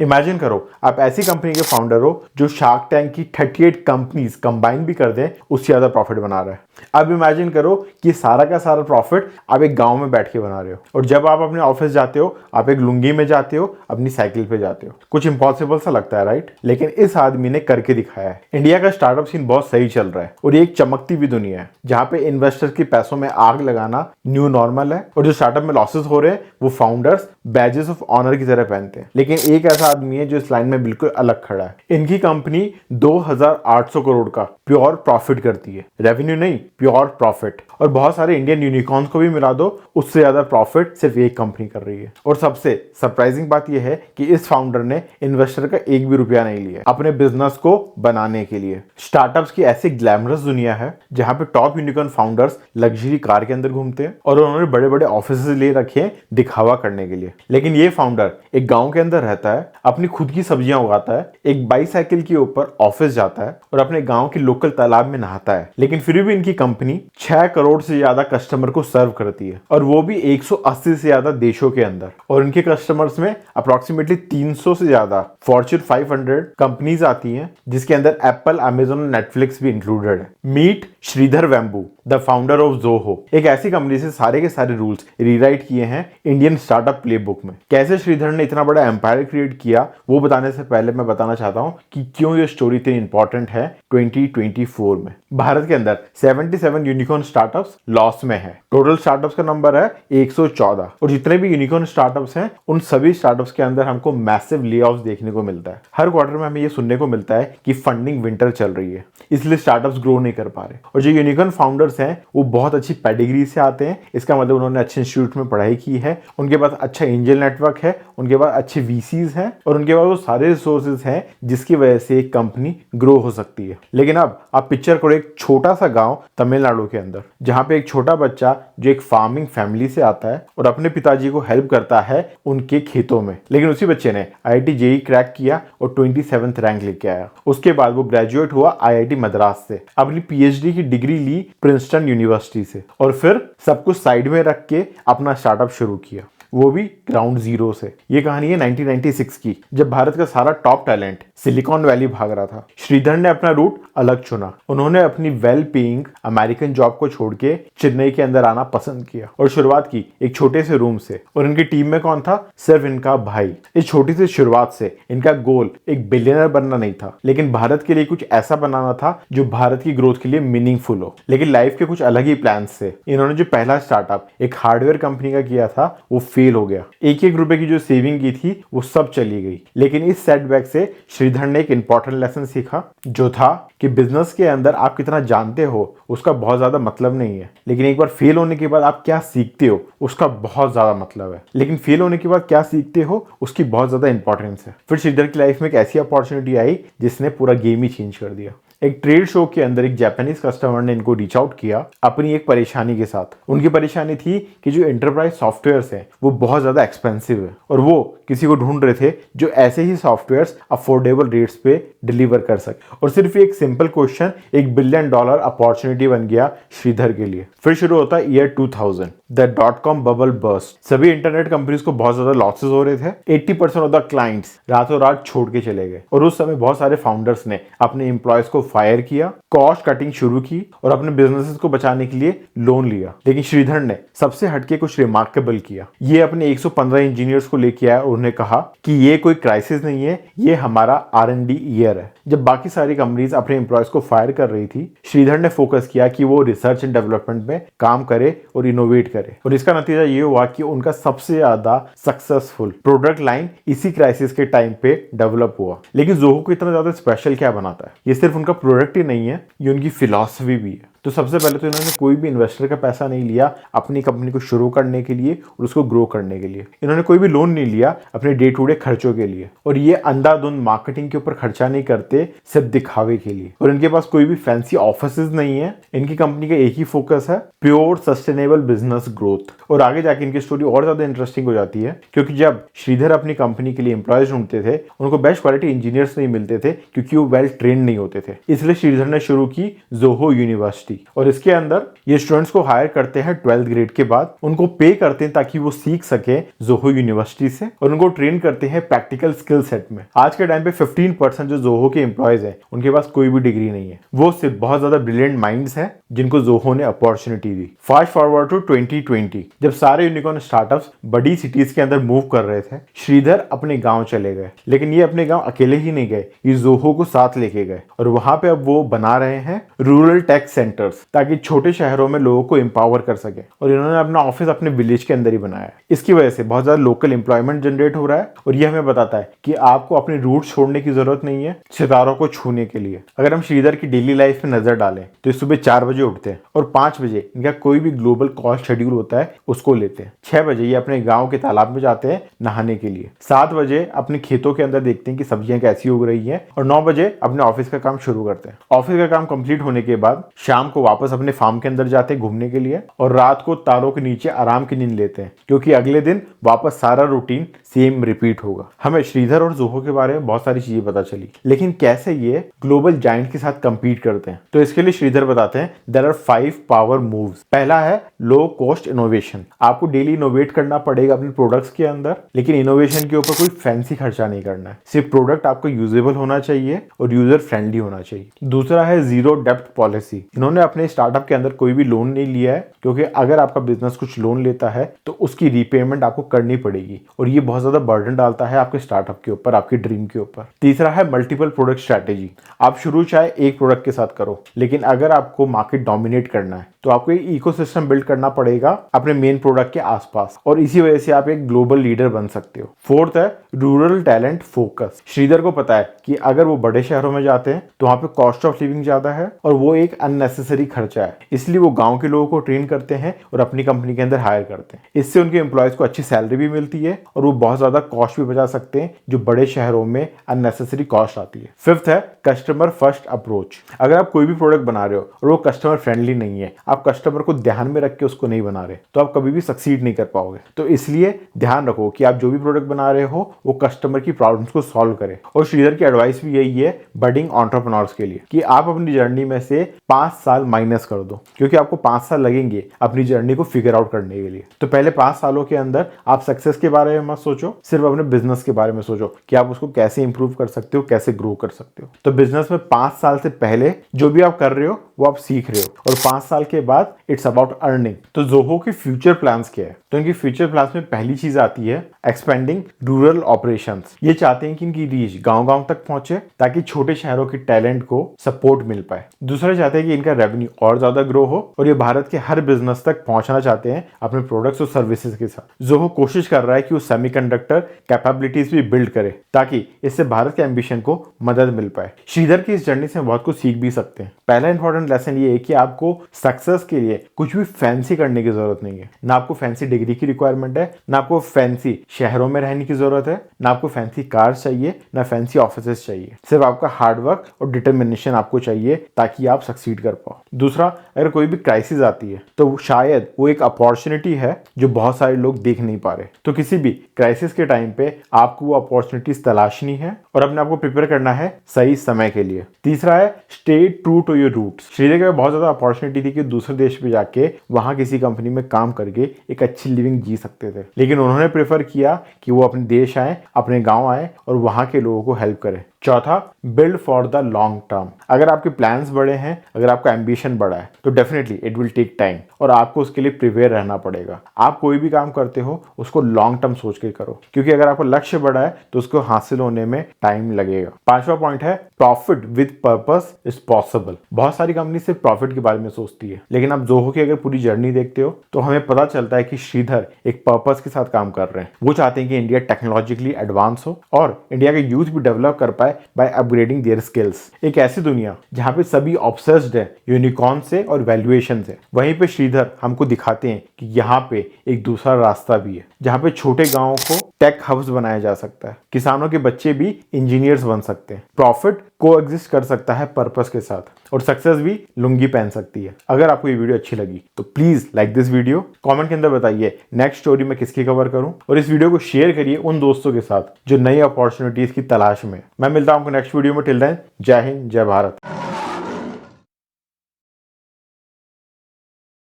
Imagine करो आप ऐसी कंपनी के फाउंडर हो जो शार्क टैंक की 38 कंपनीज कंबाइन भी कर दें उससे ज़्यादा प्रॉफिट बना रहा है। अब इमेजिन करो कि सारा का सारा प्रॉफिट आप एक गांव में बैठ के बना रहे हो और जब आप अपने ऑफिस जाते हो आप एक लुंगी में जाते हो, अपनी साइकिल पे जाते हो। कुछ इम्पॉसिबल सा लगता है राइट, लेकिन इस आदमी ने करके दिखाया है। इंडिया का स्टार्टअप सीन बहुत सही चल रहा है और ये एक चमकती भी दुनिया है जहाँ पे इन्वेस्टर्स के पैसों में आग लगाना न्यू नॉर्मल है और जो स्टार्टअप में लॉसेस हो रहे हैं वो फाउंडर्स बैजेस ऑफ ऑनर की तरह पहनते हैं। लेकिन एक ऐसा आदमी है जो इस लाइन में बिल्कुल अलग खड़ा है। इनकी कंपनी 2800 करोड़ का प्योर प्रॉफिट करती है, रेवेन्यू नहीं, प्योर प्रॉफिट। और बहुत सारे इंडियन यूनिकॉर्न्स को भी मिला दो, उससे ज्यादा प्रॉफिट सिर्फ एक कंपनी कर रही है। और सबसे सरप्राइजिंग बात यह है कि इस फाउंडर ने इन्वेस्टर का एक भी रुपया नहीं लिया अपने बिजनेस को बनाने के लिए। स्टार्टअप्स की ऐसी ग्लैमरस दुनिया है जहां पे top unicorn founders luxury car के अंदर घूमते हैं और उन्होंने बड़े बड़े ऑफिस ले रखे हैं दिखावा करने के लिए। लेकिन ये फाउंडर एक गांव के अंदर रहता है, अपनी खुद की सब्जियां उगाता है, एक बाईसाइकिल के ऊपर ऑफिस जाता है और अपने गांव के लोकल तालाब में नहाता है। लेकिन फिर भी इनकी कंपनी 6 करोड़ से ज्यादा कस्टमर को सर्व करती है और वो भी 180 से ज्यादा देशों के अंदर। और इनके कस्टमर्स में अप्रोक्सीमेटली 300 से ज्यादा फॉर्च्यून 500 कंपनीज आती हैं जिसके अंदर एप्पल, अमेजन और नेटफ्लिक्स भी इंक्लूडेड है। Meet Sridhar Vembu, the founder of Zoho, एक ऐसी कंपनी से सारे के सारे रूल्स रीराइट किए हैं इंडियन स्टार्टअप प्लेबुक में। कैसे श्रीधर ने इतना बड़ा एम्पायर क्रिएट किया वो बताने से पहले मैं बताना चाहता हूं कि क्यों ये स्टोरी इतनी इंपॉर्टेंट है 2024 में। भारत के अंदर 77 यूनिकॉर्न स्टार्टअप्स लॉस में है। टोटल स्टार्टअप्स का नंबर है 114 और जितने भी यूनिकॉर्न स्टार्टअप्स हैं उन सभी स्टार्टअप्स के अंदर हमको मैसिव लेऑफ्स देखने को मिलता है। हर क्वार्टर में हमें ये सुनने को मिलता है कि फंडिंग विंटर चल रही है, इसलिए स्टार्टअप्स ग्रो नहीं कर पा रहे। और जो यूनिकॉर्न फाउंडर्स हैं वो बहुत अच्छी पेडिग्री से आते हैं, इसका मतलब उन्होंने अच्छे इंस्टीट्यूट में पढ़ाई की है, उनके पास अच्छा एंजल नेटवर्क है, उनके पास अच्छे वीसीज हैं और उनके पास वो सारे रिसोर्सेज हैं जिसकी वजह से एक कंपनी ग्रो हो सकती है। लेकिन अब आप पिक्चर करो एक छोटा सा गांव तमिलनाडु के अंदर जहां पे एक छोटा बच्चा जो एक फार्मिंग फैमिली से आता है और अपने पिताजी को हेल्प करता है उनके खेतों में। लेकिन उसी बच्चे ने IIT JEE क्रैक किया और 27th रैंक लेके आया। उसके बाद वो ग्रेजुएट हुआ IIT मद्रास से, अपनी PhD की डिग्री ली प्रिंसटन यूनिवर्सिटी से और फिर सब कुछ साइड में रख के अपना स्टार्टअप शुरू किया, वो भी ग्राउंड जीरो से। ये कहानी है 1996 की, जब भारत का सारा टॉप टैलेंट सिलिकॉन वैली भाग रहा था। श्रीधर ने अपना रूट अलग चुना। उन्होंने अपनी वेल पेइंग अमेरिकन जॉब को छोड़ के चेन्नई के अंदर आना पसंद किया और शुरुआत की एक छोटे से रूम से। और इनकी टीम में कौन था? सिर्फ इनका भाई। इस छोटी सी शुरुआत से इनका गोल एक बिलियनर बनना नहीं था, लेकिन भारत के लिए कुछ ऐसा बनाना था जो भारत की ग्रोथ के लिए मीनिंगफुल हो। लेकिन लाइफ के कुछ अलग ही प्लान से इन्होंने जो पहला स्टार्टअप एक हार्डवेयर कंपनी का किया था वो फेल हो गया। एक एक रुपए की जो सेविंग की थी वो सब चली गई। लेकिन इस सेटबैक से श्रीधर ने एक इंपॉर्टेंट लेसन सीखा, जो था कि बिजनेस के अंदर आप कितना जानते हो उसका बहुत ज्यादा मतलब नहीं है, लेकिन एक बार फेल होने के बाद आप क्या सीखते हो उसका बहुत ज्यादा मतलब है। लेकिन फेल होने के बाद क्या सीखते हो उसकी बहुत ज्यादा इंपॉर्टेंस है। फिर श्रीधर की लाइफ में एक ऐसी अपॉर्चुनिटी आई जिसने पूरा गेम ही चेंज कर दिया। एक ट्रेड शो के अंदर एक जापानीज कस्टमर ने इनको रीच आउट किया अपनी एक परेशानी के साथ। उनकी परेशानी थी कि जो एंटरप्राइज सॉफ्टवेयर्स हैं वो बहुत ज्यादा एक्सपेंसिव है और वो किसी को ढूंढ रहे थे जो ऐसे ही सॉफ्टवेयर्स अफोर्डेबल रेट्स पे डिलीवर कर सके। और सिर्फ एक सिंपल क्वेश्चन $1 बिलियन अपॉर्चुनिटी बन गया श्रीधर के लिए। फिर शुरू होता है year 2000, the .com bubble burst. सभी इंटरनेट कंपनीज को बहुत ज्यादा लॉसेस हो रहे थे। 80% ऑफ द क्लाइंट्स रातों रात छोड़ के चले गए और उस समय बहुत सारे फाउंडर्स ने अपने एम्प्लॉयज को फायर किया, कॉस्ट कटिंग शुरू की और अपने बिजनेसेस को बचाने के लिए लोन लिया। लेकिन श्रीधर ने सबसे हटके कुछ रिमार्केबल किया। ये अपने 115 इंजीनियर्स को लेके आया और उन्हें कहा कि ये कोई क्राइसिस नहीं है, ये हमारा R&D ईयर है। जब बाकी सारी कंपनीज अपने एम्प्लॉयज को फायर कर रही थी, श्रीधर ने फोकस किया कि वो रिसर्च एंड डेवलपमेंट में काम करे और इनोवेट करे। और इसका नतीजा ये हुआ कि उनका सबसे ज्यादा सक्सेसफुल प्रोडक्ट लाइन इसी क्राइसिस के टाइम पे डेवलप हुआ। लेकिन ज़ोहो को इतना ज्यादा स्पेशल क्या बनाता है? ये सिर्फ उनका प्रोडक्ट ही नहीं है, ये उनकी फिलॉसफी भी है। तो सबसे पहले तो इन्होंने कोई भी इन्वेस्टर का पैसा नहीं लिया अपनी कंपनी को शुरू करने के लिए और उसको ग्रो करने के लिए। इन्होंने कोई भी लोन नहीं लिया अपने डे टू डे खर्चों के लिए। और ये अंधाधुंध मार्केटिंग के ऊपर खर्चा नहीं करते सिर्फ दिखावे के लिए। और इनके पास कोई भी फैंसी ऑफिसेज नहीं है। इनकी कंपनी का एक ही फोकस है, प्योर सस्टेनेबल बिजनेस ग्रोथ। और आगे जाके इनकी स्टोरी और ज्यादा इंटरेस्टिंग हो जाती है, क्योंकि जब श्रीधर अपनी कंपनी के लिए एम्प्लॉयज ढूंढते थे उनको बेस्ट क्वालिटी इंजीनियर्स नहीं मिलते थे क्योंकि वो वेल ट्रेंड नहीं होते थे। इसलिए श्रीधर ने शुरू की ज़ोहो यूनिवर्सिटी। यूनिवर्सिटी, और इसके अंदर ये स्टूडेंट्स को हायर करते हैं 12th ग्रेड के बाद, उनको पे करते हैं ताकि वो सीख सके जोहो यूनिवर्सिटी से, और उनको ट्रेन करते हैं प्रैक्टिकल स्किल सेट में। आज के टाइम पे 15% जो जोहो के एम्प्लॉयज हैं उनके पास कोई भी डिग्री नहीं है, वो सिर्फ बहुत ज्यादा ब्रिलियंट माइंड्स हैं जिनको जोहो ने अपॉर्चुनिटी दी। फास्ट फॉरवर्ड टू 2020, जब सारे यूनिकॉर्न स्टार्टअप्स बड़ी सिटीज के अंदर मूव कर रहे थे, श्रीधर अपने गांव चले गए। लेकिन ये अपने गांव अकेले ही नहीं गए, ये जोहो को साथ लेके गए, और वहां पे अब वो बना रहे हैं रूरल टेक सेंटर्स ताकि छोटे शहरों में लोगों को एम्पावर कर सके। और इन्होंने अपना ऑफिस अपने विलेज के अंदर ही बनाया है। इसकी वजह से बहुत ज्यादा लोकल एम्प्लॉयमेंट जनरेट हो रहा है, और ये हमें बताता है कि आपको अपने रूट छोड़ने की जरूरत नहीं है सितारों को छूने के लिए। अगर हम श्रीधर की डेली लाइफ में नजर डालें तो ये सुबह 4 बजे उठते हैं और 5 बजे इनका कोई भी ग्लोबल कॉल शेड्यूल होता है उसको लेते हैं। 6 बजे ये अपने गांव के तालाब में जाते हैं नहाने के लिए। 7 बजे अपने खेतों के अंदर देखते हैं कि सब्जियां कैसी उग रही हैं, और 9 बजे अपने ऑफिस का काम शुरू करते हैं। ऑफिस का काम कंप्लीट होने के बाद शाम को वापस अपने फार्म के अंदर जाते हैं घूमने के लिए, और रात को तारों के नीचे आराम की नींद लेते हैं, क्योंकि अगले दिन वापस सारा रूटीन सेम रिपीट होगा। हमें श्रीधर और जोहो के बारे में बहुत सारी चीजें पता चली, लेकिन कैसे ये ग्लोबल जायंट के साथ कंपीट करते हैं, तो इसके लिए श्रीधर बताते हैं देयर आर 5 पावर मूव्स। पहला है लो कॉस्ट इनोवेशन। आपको डेली इनोवेट करना पड़ेगा अपने प्रोडक्ट्स के अंदर, लेकिन इनोवेशन के ऊपर कोई फैंसी खर्चा नहीं करना है। सिर्फ प्रोडक्ट आपको यूजेबल होना चाहिए और यूजर फ्रेंडली होना चाहिए। दूसरा है जीरो डेप्ट पॉलिसी। इन्होंने अपने स्टार्टअप के अंदर कोई भी लोन नहीं लिया है, क्योंकि अगर आपका बिजनेस कुछ लोन लेता है तो उसकी रीपेमेंट आपको करनी पड़ेगी, और ये बहुत ज्यादा बर्डन डालता है आपके स्टार्टअप के ऊपर, आपके ड्रीम के ऊपर। तीसरा है मल्टीपल प्रोडक्ट स्ट्रैटेजी। आप शुरू चाहे एक प्रोडक्ट के साथ करो, लेकिन अगर आपको मार्केट डोमिनेट करना है तो आपको एक इकोसिस्टम बिल्ड करना पड़ेगा अपने मेन प्रोडक्ट के आसपास, और इसी वजह से आप एक ग्लोबल लीडर बन सकते हो। फोर्थ है रूरल टैलेंट फोकस। श्रीधर को पता है कि अगर वो बड़े शहरों में जाते हैं तो वहां पे कॉस्ट ऑफ लिविंग ज्यादा है और वो एक अननेसेसरी खर्चा है, इसलिए वो गांव के लोगों को ट्रेन करते हैं और अपनी कंपनी के अंदर हायर करते हैं। इससे उनके एम्प्लॉयज को अच्छी सैलरी भी मिलती है और वो बहुत ज्यादा कॉस्ट भी बचा सकते हैं जो बड़े शहरों में अननेसेसरी कॉस्ट आती है। फिफ्थ है कस्टमर फर्स्ट अप्रोच। अगर आप कोई भी प्रोडक्ट बना रहे हो और वो कस्टमर फ्रेंडली नहीं है, आप कस्टमर को ध्यान में रख के उसको नहीं बना रहे, तो आप कभी भी सक्सीड नहीं कर पाओगे। तो इसलिए ध्यान रखो कि आप जो भी प्रोडक्ट बना रहे हो वो कस्टमर की प्रॉब्लम्स को सॉल्व करे। और श्रीधर की एडवाइस भी यही है बडिंग एंटरप्रेन्योर्स के लिए कि आप अपनी जर्नी में से 5 साल माइनस कर दो, क्योंकि आपको 5 साल लगेंगे अपनी जर्नी को फिगर आउट करने के लिए। तो पहले 5 सालों के अंदर आप सक्सेस के बारे में मत सोचो, सिर्फ अपने बिजनेस के बारे में सोचो कि आप उसको कैसे इंप्रूव कर सकते हो, कैसे ग्रो कर सकते हो। तो बिजनेस में 5 साल से पहले जो भी आप कर रहे हो वो आप सीख रहे हो, और 5 साल के बाद इट्स अबाउट अर्निंग। तो जोहो के फ्यूचर प्लान्स क्या है? तो इनकी फ्यूचर प्लान्स में पहली चीज आती है एक्सपेंडिंग रूरल ऑपरेशंस। ये चाहते हैं कि इनकी रीच गांव-गांव तक पहुंचे ताकि छोटे शहरों के टैलेंट को सपोर्ट मिल पाए। दूसरा चाहते हैं कि इनका रेवेन्यू और ज्यादा ग्रो हो, और ये भारत के हर बिजनेस तक पहुंचना चाहते हैं अपने प्रोडक्ट्स और सर्विसेज के साथ। जोहो कोशिश कर रहा है कि वो सेमीकंडक्टर कैपेबिलिटीज भी बिल्ड करे ताकि इससे भारत के एम्बिशन को मदद मिल पाए। श्रीधर की इस जर्नी से बहुत कुछ सीख भी सकते हैं। पहला इंपॉर्टेंट लेसन ये है कि आपको सक्सेस के लिए कुछ भी फैंसी करने की जरूरत नहीं है। ना आपको फैंसी डिग्री की रिक्वायरमेंट है, ना आपको फैंसी शहरों में रहने की जरूरत है, ना आपको फैंसी कार चाहिए, ना फैंसी ऑफिसेस चाहिए। सिर्फ आपका हार्डवर्क और डिटर्मिनेशन आपको चाहिए ताकि आप सक्सीड कर पाओ। दूसरा, अगर कोई भी क्राइसिस आती है तो शायद वो एक अपॉर्चुनिटी है जो बहुत सारे लोग देख नहीं पा रहे। तो किसी भी क्राइसिस के टाइम पे आपको वो अपॉर्चुनिटीज तलाशनी है और अपने आप को प्रिपेयर करना है सही समय के लिए। तीसरा है stay true to your roots. Sridhar के बहुत ज्यादा अपॉर्चुनिटी थी कि दूसरे देश में जाके वहां किसी कंपनी में काम करके एक अच्छी लिविंग जी सकते थे, लेकिन उन्होंने प्रेफर किया कि वो अपने देश आए, अपने गांव आए और वहां के लोगों को हेल्प करें। चौथा, build for the long term. अगर आपके प्लान्स बड़े हैं, अगर आपका एम्बिशन बड़ा है, तो definitely it will take time और आपको उसके लिए प्रिपेयर रहना पड़ेगा। आप कोई भी काम करते हो उसको लॉन्ग टर्म सोच के करो, क्योंकि अगर आपका लक्ष्य बड़ा है तो उसको हासिल होने में टाइम लगेगा। पांचवा पॉइंट है profit with purpose is possible. बहुत सारी कंपनी सिर्फ प्रॉफिट के बारे में सोचती है, लेकिन आप जोहो की अगर पूरी जर्नी देखते हो तो हमें पता चलता है कि श्रीधर एक पर्पस के साथ काम कर रहे हैं। वो चाहते हैं कि इंडिया टेक्नोलॉजिकली एडवांस हो और इंडिया के यूथ भी डेवलप कर pi by upgrading their skills. एक ऐसी दुनिया जहां पे सभी ऑब्सेस्ड है यूनिकॉर्न से और वैल्यूएशन से, वहीं पे श्रीधर हमको दिखाते हैं कि यहाँ पे एक दूसरा रास्ता भी है जहां पे छोटे गांवों को टेक हब्स बनाया जा सकता है, किसानों के बच्चे भी इंजीनियर्स बन सकते हैं, प्रॉफिट को एग्जिस्ट कर सकता है पर्पस के साथ, और सक्सेस भी लुंगी पहन सकती है। अगर आपको ये वीडियो अच्छी लगी तो please like this video, comment के अंदर बताइए नेक्स्ट स्टोरी में किसकी कवर करूं, और इस वीडियो को शेयर करिए उन दोस्तों के साथ जो नई अपॉर्चुनिटीज की तलाश में। मैं मिलता हूं आपको नेक्स्ट वीडियो में। टिल देन, जय हिंद, जय भारत।